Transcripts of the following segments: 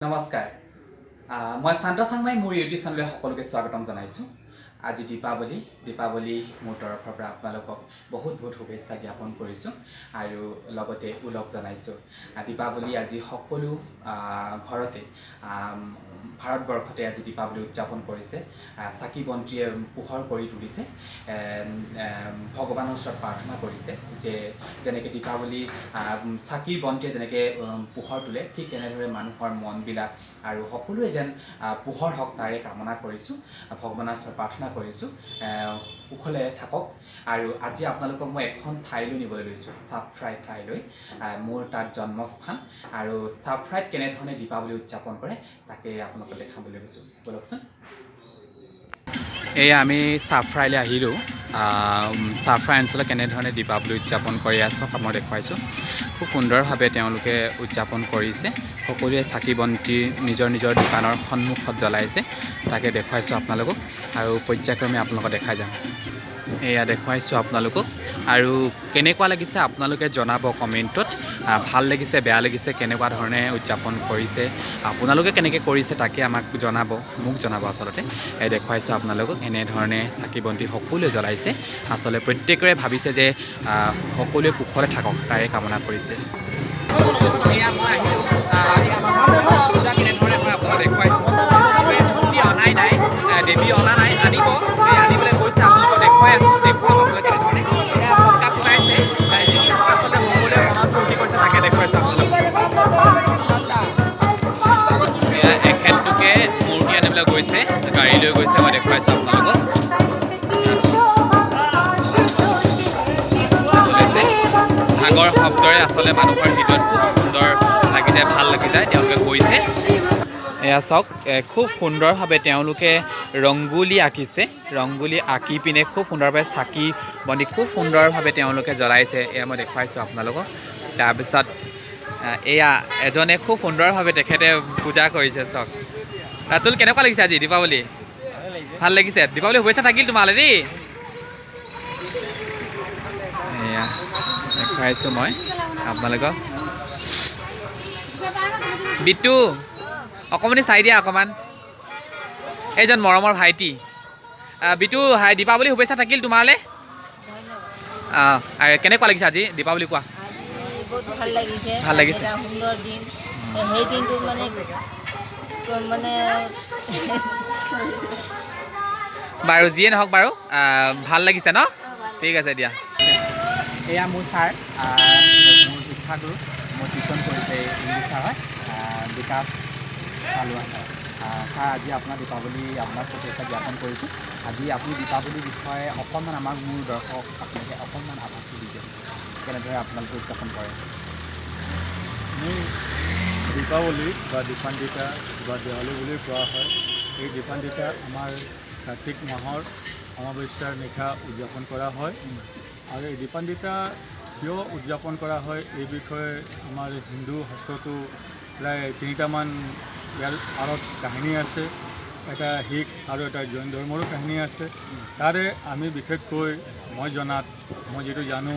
নমস্কাৰ মই শান্ত চাংমাই মোৰ ইউটিউব চেনেললৈ সকলোকে স্বাগতম জনাইছোঁ। আজি দীপাৱলী মোৰ তৰফৰ পৰা আপোনালোকক বহুত শুভেচ্ছা জ্ঞাপন কৰিছোঁ আৰু লগতে ওলগ জনাইছোঁ। দীপাৱলী আজি সকলো ঘৰতে ভাৰতবৰ্ষতে আজি দীপাৱলী উদযাপন কৰিছে। চাকি বন্তিয়ে পোহৰ কৰি তুলিছে, ভগৱানৰ ওচৰত প্ৰাৰ্থনা কৰিছে যে যেনেকৈ দীপাৱলী চাকিৰ বন্তিয়ে যেনেকৈ পোহৰ তোলে, ঠিক তেনেদৰে মানুহৰ মনবিলাক আৰু সকলোৱে যেন পোহৰ হওক তাৰে কামনা কৰিছোঁ, ভগৱানৰ ওচৰত প্ৰাৰ্থনা কৰিছোঁ কুশলে থাকক। আৰু আজি আপোনালোকক মই এখন ঠাইলৈ নিবলৈ লৈছোঁ, চাপফ্ৰাই ঠাইলৈ। মোৰ তাত জন্মস্থান আৰু চাপফ্ৰাইত কেনেধৰণে দীপাৱলী উদযাপন কৰে তাকে আপোনালোকক দেখাবলৈ গৈছোঁ, বলকচোন। এয়া আমি চাপফ্ৰাইলৈ আহিলোঁ। চাপফ্ৰাই অঞ্চলত কেনেধৰণে দীপাৱলী উদযাপন কৰি আছোঁ মই দেখুৱাইছোঁ। খুব সুন্দৰভাৱে তেওঁলোকে উদযাপন কৰিছে। সকলোৱে চাকি বন্তি নিজৰ নিজৰ দোকানৰ সন্মুখত জ্বলাইছে, তাকে দেখুৱাইছোঁ আপোনালোকক আৰু পৰ্যায়ক্ৰমে আপোনালোকক দেখাই যাম। এয়া দেখুৱাইছোঁ আপোনালোকক আৰু কেনেকুৱা লাগিছে আপোনালোকে জনাব কমেণ্টত। ভাল লাগিছে, বেয়া লাগিছে, কেনেকুৱা ধৰণে উদযাপন কৰিছে, আপোনালোকে কেনেকৈ কৰিছে তাকে মোক জনাব আচলতে। দেখুৱাইছোঁ আপোনালোকক এনেধৰণে চাকি বন্তি সকলোৱে জ্বলাইছে। আচলতে প্ৰত্যেকৰে ভাবিছে যে সকলোৱে কুশলে থাকক তাৰে কামনা কৰিছে। এয়া মই আহিলোঁ, পূজা কেনেধৰণে হয় আপোনালোকক দেখুৱাইছোঁ। মূৰ্তি অনাই নাই, দেৱী অনা নাই, আনিব, আনিবলৈ গৈছে আপোনালোকক দেখুৱাই আছোঁ। দেখুৱাম আপোনালোকে কেনেধৰণে পটকা ফুটাইছে, আচলতে সকলোৱে মনত ফূৰ্তি কৰিছে তাকে দেখুৱাইছোঁ আপোনালোকক। এয়া এখেতলোকে মূৰ্তি আনিবলৈ গৈছে, গাড়ী লৈ গৈছে, মই দেখুৱাইছোঁ আপোনালোকক। আগৰ শব্দৰে আচলতে মানুহৰ হৃদয়ত খুব সুন্দৰ লাগি যায়, ভাল লাগি যায়। তেওঁলোকে গৈছে, এয়া চাওক খুব সুন্দৰভাৱে তেওঁলোকে ৰংগুলী আঁকিছে। ৰংগুলী আঁকি পিনে খুব সুন্দৰভাৱে চাকি বন্তি খুব সুন্দৰভাৱে তেওঁলোকে জ্বলাইছে, এয়া মই দেখুৱাইছোঁ আপোনালোকক। তাৰপিছত এয়া এজনে খুব সুন্দৰভাৱে তেখেতে পূজা কৰিছে। চাওক ৰাতুল, কেনেকুৱা লাগিছে আজি দীপাৱলী? ভাল লাগিছে। দীপাৱলী শুভেচ্ছা থাকিল তোমালৈ দেই। এয়া দেখুৱাইছোঁ মই আপোনালোকক। বিট্টু অকণমানি চাই দিয়া অকণমান, এইজন মৰমৰ ভাইটি। বিট্টু, দীপাৱলী শুভেচ্ছা থাকিল তোমালৈ। কেনেকুৱা লাগিছে আজি দীপাৱলী কোৱা? বহুত ভাল লাগিছে। ভাল লাগিছে, সুন্দৰ দিন। সেই দিনটোত মানে বাৰু যিয়ে নহওক বাৰু ভাল লাগিছে ন? ঠিক আছে দিয়া। এয়া মোৰ ছাৰ, মোৰ শিক্ষাগুৰু, মোৰ টিউশ্যন কৰিছে ইংলিছ ছাৰ হয়, বিকাশ হালোৱা ছাৰ। ছাৰ আজি আপোনাৰ দীপাৱলী আপোনাক শুভেচ্ছা জ্ঞাপন কৰিছোঁ। আজি আপুনি দীপাৱলীৰ বিষয়ে অকণমান আমাক মোৰ দৰ্শক আপোনালোকে অকণমান আভাসটো দি দিয়ে, কেনেদৰে আপোনালোকে উদযাপন কৰে। দীপাৱলী বা দীপান্বিতা বা দেৱালী বুলি কোৱা হয়। এই দীপান্বিতা আমাৰ কাৰ্তিক মাহৰ অমাৱস্যাৰ নিশা উদযাপন কৰা হয়। আৰু এই দীপান্বিতা কিয় উদযাপন কৰা হয় এই বিষয়ে আমাৰ হিন্দু শাস্ত্ৰতো প্ৰায় 3টামান ইয়াৰ আঁৰত কাহিনী আছে। এটা শিখ আৰু এটা জৈন ধৰ্মৰো কাহিনী আছে। তাৰে আমি বিশেষকৈ মই জনাত, মই যিটো জানো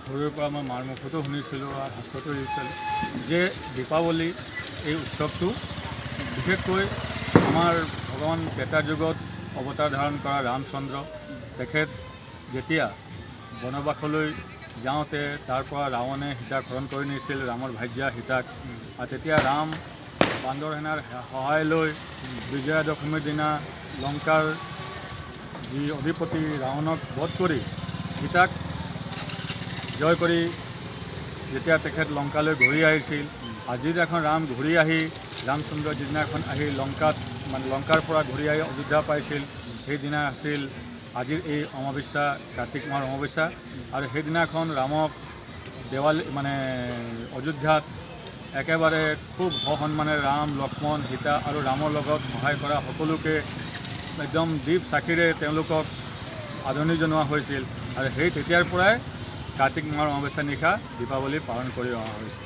সৰুৰে পৰা মই মাৰ মুখতো শুনিছিলোঁ আৰু শাস্ত্ৰতো লিখিছিলোঁ যে দীপাৱলী এই উৎসৱটো বিশেষকৈ আমাৰ ভগৱান ত্ৰেতা যুগত অৱতাৰ ধাৰণ কৰা ৰামচন্দ্ৰ, তেখেত যেতিয়া বনবাসলৈ যাওঁতে তাৰ পৰা ৰাৱণে সীতাক হৰণ কৰি নিছিল, ৰামৰ ভাৰ্যা সীতাক। আৰু তেতিয়া ৰাম বান্দৰ সেনাৰ সহায় লৈ বিজয়া দশমীৰ দিনা লংকাৰ যি অধিপতি ৰাৱণক বধ কৰি সীতাক জয় কৰি যেতিয়া তেখেত লংকালৈ ঘূৰি আহিছিল, যিদিনাখন ৰাম ঘূৰি আহি ৰামচন্দ্ৰ যিদিনাখন আহি লংকাৰ পৰা ঘূৰি আহি অযোধ্যা পাইছিল, সেইদিনা আছিল আজিৰ এই অমাৱস্যা, কাৰ্তিক মাহৰ অমাৱস্যা। আৰু সেইদিনাখন ৰামক অযোধ্যাত একেবাৰে খুব সসন্মানে ৰাম, লক্ষ্মণ, সীতা আৰু ৰামৰ লগত সহায় কৰা সকলোকে একদম দীপ চাকিৰে তেওঁলোকক আদৰণি জনোৱা হৈছিল। আৰু সেই তেতিয়াৰ পৰাই কাৰ্তিক মাহৰ অমাৱস্যা নিশা দীপাৱলী পালন কৰি অহা হৈছে।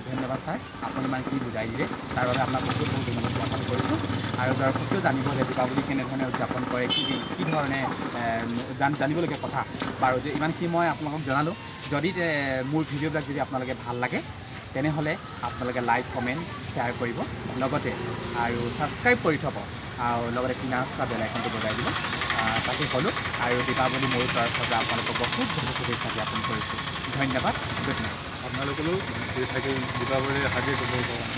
ধন্যবাদ ছাৰ, আপুনি মানে কি বুজাই দিলে তাৰ বাবে আপোনাক বহুত ধন্যবাদ জ্ঞাপন কৰিছোঁ। আৰু দৰ্শকেও জানিব যে দীপাৱলী কেনেধৰণে উদযাপন কৰে, কি ধৰণে জানিবলগীয়া কথা। বাৰু যে ইমানখিনি মই আপোনালোকক জনালোঁ। যদি মোৰ ভিডিঅ'বিলাক যদি আপোনালোকে ভাল লাগে তেনেহ'লে আপোনালোকে লাইক কমেণ্ট শ্বেয়াৰ কৰিব লগতে আৰু ছাবস্ক্ৰাইব কৰি থ'ব আৰু লগতে কিনাৰত থকা বেল আইকনটো বজাই দিব তাকে ক'লোঁ আৰু দীপাৱলী মোৰ তৰফৰ পৰা আপোনালোকক বহুত বহুত শুভেচ্ছা জ্ঞাপন কৰিছোঁ ধন্যবাদ গুড নাইট আপোনালোকলৈও দীপাৱলীৰ হাৰ্দিক শুভকামনা।